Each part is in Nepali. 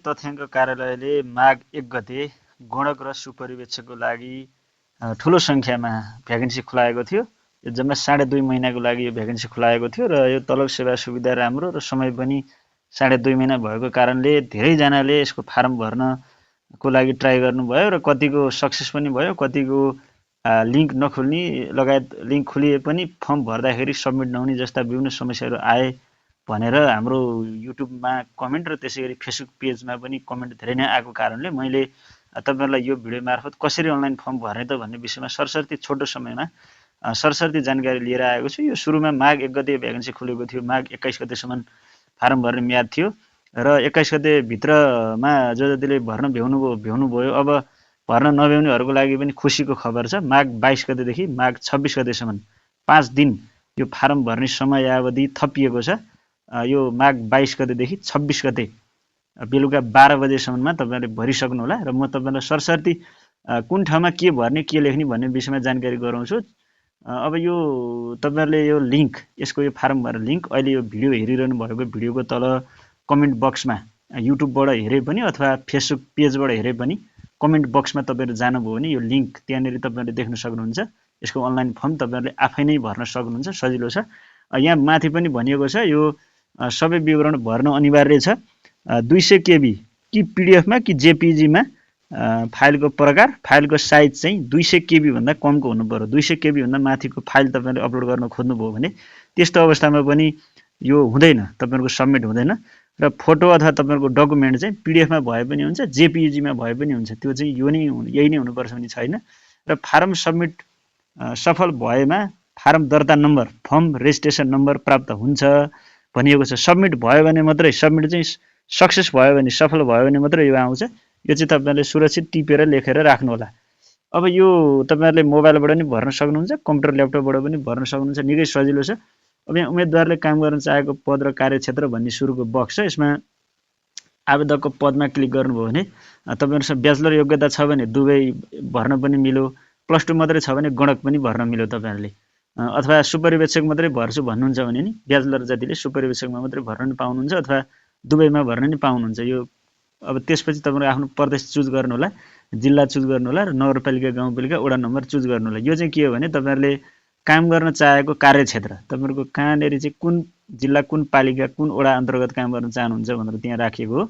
तथ्याङ्क कार्यालयले माघ 1 गते गणक र सुपरिवेक्षकको लागि ठूलो संख्यामा भ्याकेन्सी खुलाएको थियो। यो जम्मा 2.5 महिनाको लागि यो भ्याकेन्सी खुलाएको थियो र यो तलब सेवा सुविधा राम्रो र समय पनि 2.5 महिना भएको कारणले धेरैजनाले यसको फारम भर्नको लागि ट्राई गर्नुभयो र कतिको सक्सेस पनि भयो, कतिको लिङ्क नखुल्ने लगायत लिङ्क खुलिए पनि फर्म भर्दाखेरि सबमिट नहुने जस्ता विभिन्न समस्याहरू आए भनेर हाम्रो युट्युबमा कमेन्ट र त्यसैगरी फेसबुक पेजमा पनि कमेन्ट धेरै नै आएको कारणले मैले तपाईहरुलाई यो भिडियो मार्फत कसरी अनलाइन फर्म भर्ने त भन्ने विषयमा सरसर्ती छोटो समयमा सरसर्ती जानकारी लिएर आएको छु। यो सुरुमा माघ 1 गते भ्याकेन्सी खुलेको थियो। माघ 21 गतेसम्म फारम भर्ने म्याद थियो र 21 गते भित्रमा जतिले भर्न भ्याउनु भयो। अब भर्न नभ्याउनेहरुको लागि पनि खुशीको खबर छ। माघ 22 गतेदेखि माघ 26 गतेसम्म 5 दिन यो फारम भर्ने समयावधि थपिएको छ। यो माघ 22 गतेदेखि 26 गते बेलुका 12 बजेसम्ममा तपाईहरुले भरिसक्नु होला र म तपाईहरुलाई सरसर्ती कुन ठाउँमा के भर्ने के लेख्ने भन्ने विषयमा जानकारी गराउँछु। अब यो तपाईहरुले यो लिंक यसको यो फारम भर्ने लिंक अहिले यो भिडियो हेरिरहनु भएको भिडियोको तल कमेन्ट बक्समा युट्युबबाट हेरे पनि अथवा फेसबुक पेजबाट हेरे पनि कमेन्ट बक्समा तपाईहरु जानुभयो भने यो लिंक त्यहाँनेरि तपाईहरुले देख्न सक्नुहुन्छ। यसको अनलाइन फर्म तपाईहरुले आफै नै भर्न सक्नुहुन्छ, सजिलो छ। यहाँ माथि पनि भनिएको छ यो सबै विवरण भर्न अनिवार्य छ। 200 केबी कि पीडीएफ मा कि जेपीजी मा फाइलको प्रकार फाइलको साइज चाहिँ 200 केबी भन्दा कमको हुनु पर्यो। 200 केबी भन्दा माथिको फाइल तपाईहरुले अपलोड गर्न खोज्नुभयो भने त्यस्तो अवस्थामा पनि यो हुँदैन, तपाईहरुको सबमिट हुँदैन र फोटो अथवा तपाईहरुको डकुमेन्ट चाहिँ पीडीएफ मा भए पनि हुन्छ, जेपीजी मा भए पनि हुन्छ। त्यो चाहिँ यही नै हुनुपर्छ भन्ने छैन र फारम सबमिट सफल भएमा फारम दर्ता नम्बर फर्म रेजिस्ट्रेसन नम्बर प्राप्त हुन्छ भनिएको छ। सबमिट भयो भने मात्रै सबमिट चाहिँ सक्सेस भयो भने सफल भयो भने मात्रै यो आउँछ। यो चाहिँ तपाईहरुले सुरक्षित टिपेर लेखेर राख्नु होला। अब यो तपाईहरुले मोबाइलबाट पनि भर्न सक्नुहुन्छ, कम्प्युटर ल्यापटपबाट पनि भर्न सक्नुहुन्छ, निकै सजिलो छ। अब यहाँ उम्मेदवारले काम गर्न चाहेको पद र कार्यक्षेत्र भन्ने सुरुको बक्स छ। यसमा आवेदकको पदमा क्लिक गर्नुभयो भने तपाईहरुसँग ब्याचलर योग्यता छ भने दुवै भर्न पनि मिल्यो, +2 मात्रै छ भने गणक पनि भर्न मिल्यो तपाईहरुले। अथवा सुपरिवेक्षक मात्रै भर्छु भन्नुहुन्छ भने नि ब्याचलर जतिले सुपरिवेक्षकमा मात्रै भर्न नि पाउनुहुन्छ अथवा दुवैमा भर्न नि पाउनुहुन्छ। यो अब त्यसपछि तपाईहरु आफ्नो प्रदेश चुज गर्नु होला, जिल्ला चुज गर्नु होला र नगरपालिका गाउँपालिका वडा नम्बर चुज गर्नु होला। यो चाहिँ के हो भने तपाईहरुले काम गर्न चाहेको कार्यक्षेत्र तपाईहरुको कहाँनेरि चाहिँ कुन जिल्ला कुन पालिका कुन वडा अन्तर्गत काम गर्न चाहनुहुन्छ भनेर त्यहाँ राखेको हो।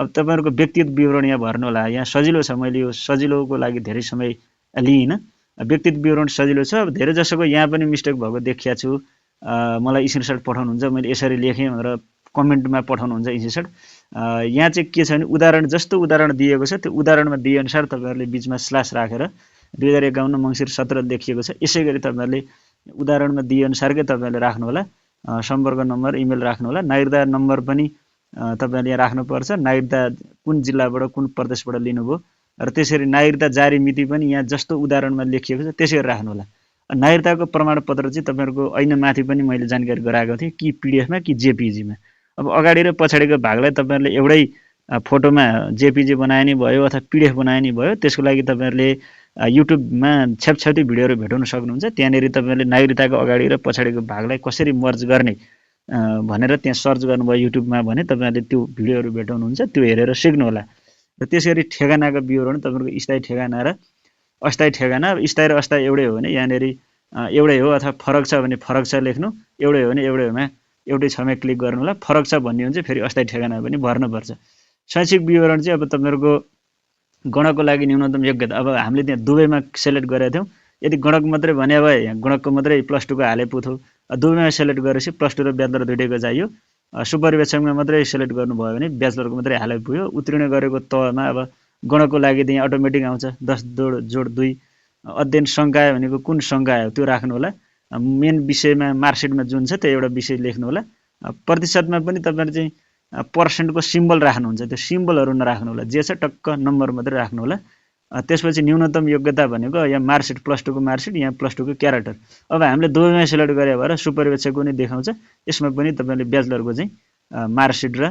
अब तपाईहरुको व्यक्तिगत विवरण यहाँ भर्नु होला। यहाँ सजिलो छ, मैले यो सजिलोको लागि धेरै समय लिइन। व्यक्तिगत विवरण सजिलो छ। अब धेरै जसोको यहाँ पनि मिस्टेक भएको देखिया छु। मलाई स्क्रिनशट पठाउनुहुन्छ, मैले यसरी लेखेँ भनेर कमेन्टमा पठाउनुहुन्छ स्क्रिनशट। यहाँ चाहिँ के छ भने उदाहरण जस्तो उदाहरण दिएको छ त्यो उदाहरणमा दिए अनुसार तपाईहरुले बीचमा स्ल्याश राखेर 2051 मंसिर 17 लेखिएको छ। यसैगरी तपाईहरुले उदाहरणमा दिए अनुसारकै तपाईहरुले राख्नु होला। सम्पर्क नम्बर इमेल राख्नु होला। नागरिकता नम्बर पनि तपाईहरुले यहाँ राख्नुपर्छ। नागरिकता कुन जिल्लाबाट कुन प्रदेशबाट लिनुभयो र त्यसरी नागरिकता जारी मिति पनि यहाँ जस्तो उदाहरणमा लेखिएको छ त्यसरी राख्नु होला। नागरिकताको प्रमाणपत्र चाहिँ तपाईहरुको ऐन माथि पनि मैले जानकारी गराएको थिएँ कि पीडीएफ मा कि जेपीजी मा। अब अगाडि र पछाडिको भागलाई तपाईहरुले एउटै फोटोमा जेपीजी बनाए नि भयो अथवा पीडीएफ बनाए नि भयो। त्यसको लागि तपाईहरुले युट्युबमा छ्यापछ्याउटी भिडियोहरु भेटाउन सक्नुहुन्छ। त्यहाँनेरि तपाईहरुले नागरिकताको अगाडि र पछाडिको भागलाई कसरी मर्ज गर्ने भनेर त्यहाँ सर्च गर्नुभयो युट्युबमा भने तपाईहरुले त्यो भिडियोहरु भेटाउनुहुन्छ। त्यो हेरेर सिक्नु होला। र त्यसरी ठेगानाको विवरण तपाईहरुको स्थायी ठेगाना र अस्थायी ठेगाना, स्थायी र अस्थायी एउटै हो भने यहाँनेरि एउटै हो अथवा फरक छ भने फरक छ लेख्नु, एउटै हो भने एउटै होमा एउटै छमा क्लिक गर्नु होला। फरक छ भन्ने हुन्छ फेरि अस्थायी ठेगाना पनि भर्नुपर्छ। शैक्षिक विवरण चाहिँ अब तपाईहरुको गणकको लागि न्यूनतम योग्यता अब हामीले त्यहाँ दुवैमा सिलेक्ट गरेका थियौं। यदि गणक मात्रै भने भए यहाँ गणकको मात्रै +2 को हाले पुथो। दुवैमा सिलेक्ट गरेपछि +2 र ब्याचलर दुईटैको चाहियो। सुपरिवेक्षकमा मात्रै सिलेक्ट गर्नुभयो भने ब्याचलरको मात्रै हाले पुग्यो। उत्तीर्ण गरेको तहमा अब गणकको लागि त्यहाँ अटोमेटिक आउँछ 10+2 अध्ययन संकाय भनेको कुन संकाय हो त्यो राख्नु होला। मेन विषयमा मार्कसिटमा जुन छ त्यो एउटा विषय लेख्नु होला। प्रतिशतमा पनि तपाईहरु चाहिँ पर्सेन्टको सिम्बल राख्नुहुन्छ, त्यो सिम्बलहरु नराख्नु होला। जे छ टक्क नम्बर मात्रै राख्नु होला। त्यसपछि न्यूनतम योग्यता भनेको यहाँ मार्कसिट +2 को मार्कसिट, यहाँ +2 को क्यारेक्टर। अब हामीले दुवैमा सिलेक्ट गरे भएर सुपरिवेक्षकको नि देखाउँछ। यसमा पनि तपाईहरुले ब्याचलरको चाहिँ मार्कसिट र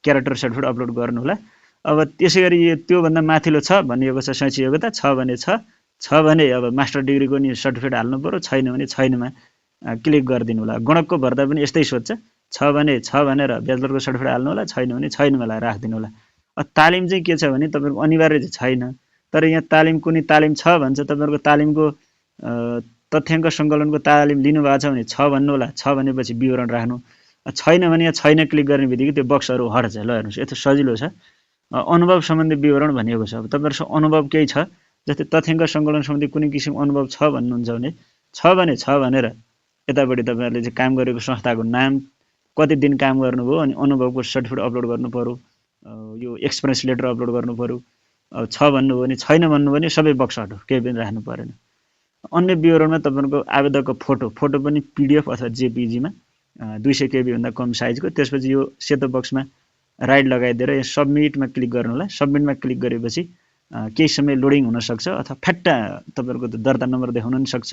क्यारेक्टर सर्टिफिकेट अपलोड गर्नु होला। अब त्यसैगरी त्यो भन्दा माथिल्लो छ भनिएको छ शैक्षिक योग्यता छ भने अब मास्टर डिग्रीको नि सर्टिफिकेट हाल्नु पर्यो, छैन भने छैनमा क्लिक गर्दिनु होला। गणकको भर्दा पनि यस्तै सोध्छ। छ भने छ भनेर ब्याचलरको सर्टिफिकेट हाल्नु होला, छैन भने छैन होला राखिदिनु होला। तालिम चाहिँ के छ भने तपाईँहरूको अनिवार्य चाहिँ छैन, तर यहाँ तालिम कुनै तालिम छ भन्छ, तपाईँहरूको तालिमको तथ्याङ्क सङ्कलनको तालिम लिनुभएको छ भने छ भन्नु होला, छ भनेपछि विवरण राख्नु, छैन भने यहाँ छैन क्लिक गर्ने बित्तिकै त्यो बक्सहरू हट्छ। ल हेर्नुहोस् यस्तो सजिलो छ। अनुभव सम्बन्धी विवरण भनिएको छ। अब तपाईँहरूसँग अनुभव केही छ, जस्तै तथ्याङ्क सङ्कलन सम्बन्धी कुनै किसिमको अनुभव छ भन्नुहुन्छ भने छ भनेर यतापट्टि तपाईँहरूले चाहिँ काम गरेको संस्थाको नाम, कति दिन काम गर्नुभयो, अनि अनुभवको सर्टिफिकेट अपलोड गर्नु पर्यो, यो एक्सपिरियन्स लेटर अपलोड गर्नु पर्यो। छ भन्नुभयो भने, छैन भन्नुभयो भने सबै बक्स हट्यो, केही पनि राख्नु परेन। अन्य विवरणमा तपाईँको आवेदकको फोटो पनि पिडिएफ अथवा जेपिजीमा 200 KB भन्दा कम साइजको, त्यसपछि यो सेतो बक्समा राइट लगाइदिएर यहाँ सबमिटमा क्लिक गर्नु होला। सबमिटमा क्लिक गरेपछि केही समय लोडिङ हुनसक्छ, अथवा फ्याट्टा तपाईँहरूको दर्ता नम्बर देखाउन पनि सक्छ,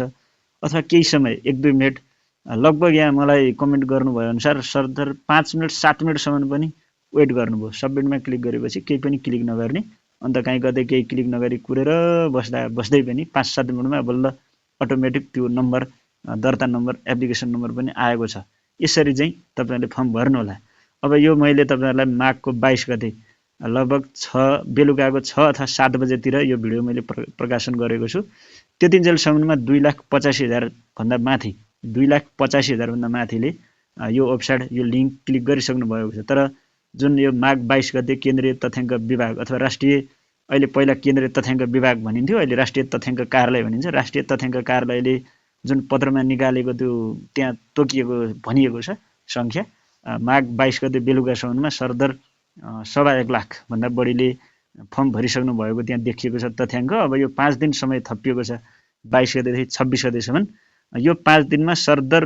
अथवा केही समय 1-2 मिनट, लगभग यहाँ मलाई कमेन्ट गर्नुभयो अनुसार सरदर 5 मिनट 7 मिनटसम्म पनि वेट गर्नुभयो। सबमिटमा क्लिक गरेपछि केही पनि क्लिक नगर्ने, अन्त कहीँ कतै केही क्लिक नगरी कुरेर बस्दै पनि 5-7 मिनटमा बल्ल अटोमेटिक त्यो नम्बर, दर्ता नम्बर, एप्लिकेसन नम्बर पनि आएको छ। यसरी चाहिँ तपाईँहरूले फर्म भर्नु होला। अब यो मैले तपाईँहरूलाई माघको 22 गते लगभग बेलुकाको 6 अथवा 7 बजेतिर यो भिडियो मैले प्रकाशन गरेको छु। त्यतिन्जेलसम्ममा 2,85,000 भन्दा माथि, 2,85,000 भन्दा माथिले यो वेबसाइट, यो लिङ्क क्लिक गरिसक्नु भएको छ। तर जुन यो माघ 22 गते केन्द्रीय तथ्याङ्क विभाग अथवा राष्ट्रिय, अहिले पहिला केन्द्रीय तथ्याङ्क विभाग भनिन्थ्यो, अहिले राष्ट्रिय तथ्याङ्क कार्यालय भनिन्छ। राष्ट्रिय तथ्याङ्क कार्यालयले जुन पत्रमा निकालेको त्यो त्यहाँ तोकिएको भनिएको छ सङ्ख्या, माघ 22 गते बेलुकासम्ममा सरदर 1.25 लाख भन्दा बढीले फर्म भरिसक्नु भएको त्यहाँ देखिएको छ तथ्याङ्क। अब यो 5 दिन समय थपिएको छ, 22 गतेदेखि 26 गतेसम्म। यो 5 दिनमा सरदर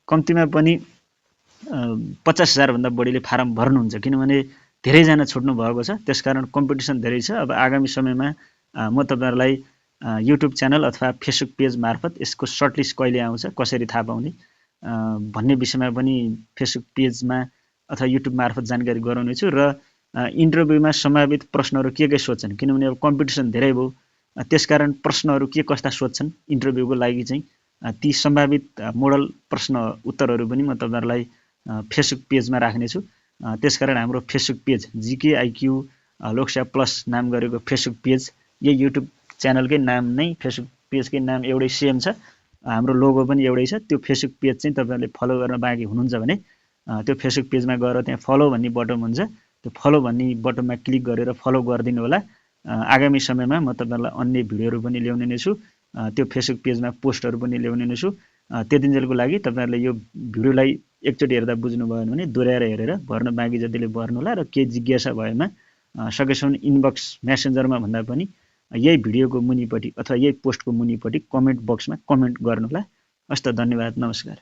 कम्तीमा पनि 50,000 भन्दा बढीले फारम भर्नुहुन्छ, किनभने धेरैजना छुट्नु भएको छ, त्यसकारण कम्पिटिसन धेरै छ। अब आगामी समयमा म तपाईँहरूलाई युट्युब च्यानल अथवा फेसबुक पेज मार्फत यसको सर्टलिस्ट कहिले आउँछ, कसरी थाहा पाउने भन्ने विषयमा पनि फेसबुक पेजमा अथवा युट्युब मार्फत जानकारी गराउनेछु। र इन्टरभ्यूमा सम्भावित प्रश्नहरू के सोध्छन्, किनभने अब कम्पिटिसन धेरै भयो, त्यसकारण प्रश्नहरू के कस्ता सोध्छन् इन्टरभ्यूको लागि चाहिँ ती सम्भावित मोडल प्रश्न उत्तरहरू पनि म तपाईँहरूलाई फेसबुक पेजमा राख्नेछु। त्यसकारण हाम्रो Facebook page GKIQ Lok Sewa plus नाम गरेको फेसबुक पेज, यही युट्युब च्यानलकै नाम नै, फेसबुक पेजकै नाम एउटै सेम छ, हाम्रो लोगो पनि एउटै छ। त्यो फेसबुक पेज चाहिँ तपाईँहरूले फलो गर्न बाँकी हुनुहुन्छ भने त्यो फेसबुक पेजमा गएर त्यहाँ फलो भन्ने बटन हुन्छ, त्यो फलो भन्ने बटनमा क्लिक गरेर फलो गरिदिनु होला। आगामी समयमा म तपाईँहरूलाई अन्य भिडियोहरू पनि ल्याउने नै छु, त्यो फेसबुक पेजमा पोस्टहरू पनि ल्याउने नै छु। त्यतिन्जेलको लागि तपाईँहरूले यो भिडियोलाई एकचोटि हेर्दा बुझ्नु भएन भने दोहोऱ्याएर हेरेर भर्न बाँकी जतिले भर्नुहोला। र केही जिज्ञासा भएमा सकेसम्म इनबक्स मेसेन्जरमा भन्दा पनि यही भिडियोको मुनिपट्टि अथवा यही पोस्टको मुनिपट्टि कमेन्ट बक्समा कमेन्ट गर्नुहोला। हस्त, धन्यवाद, नमस्कार।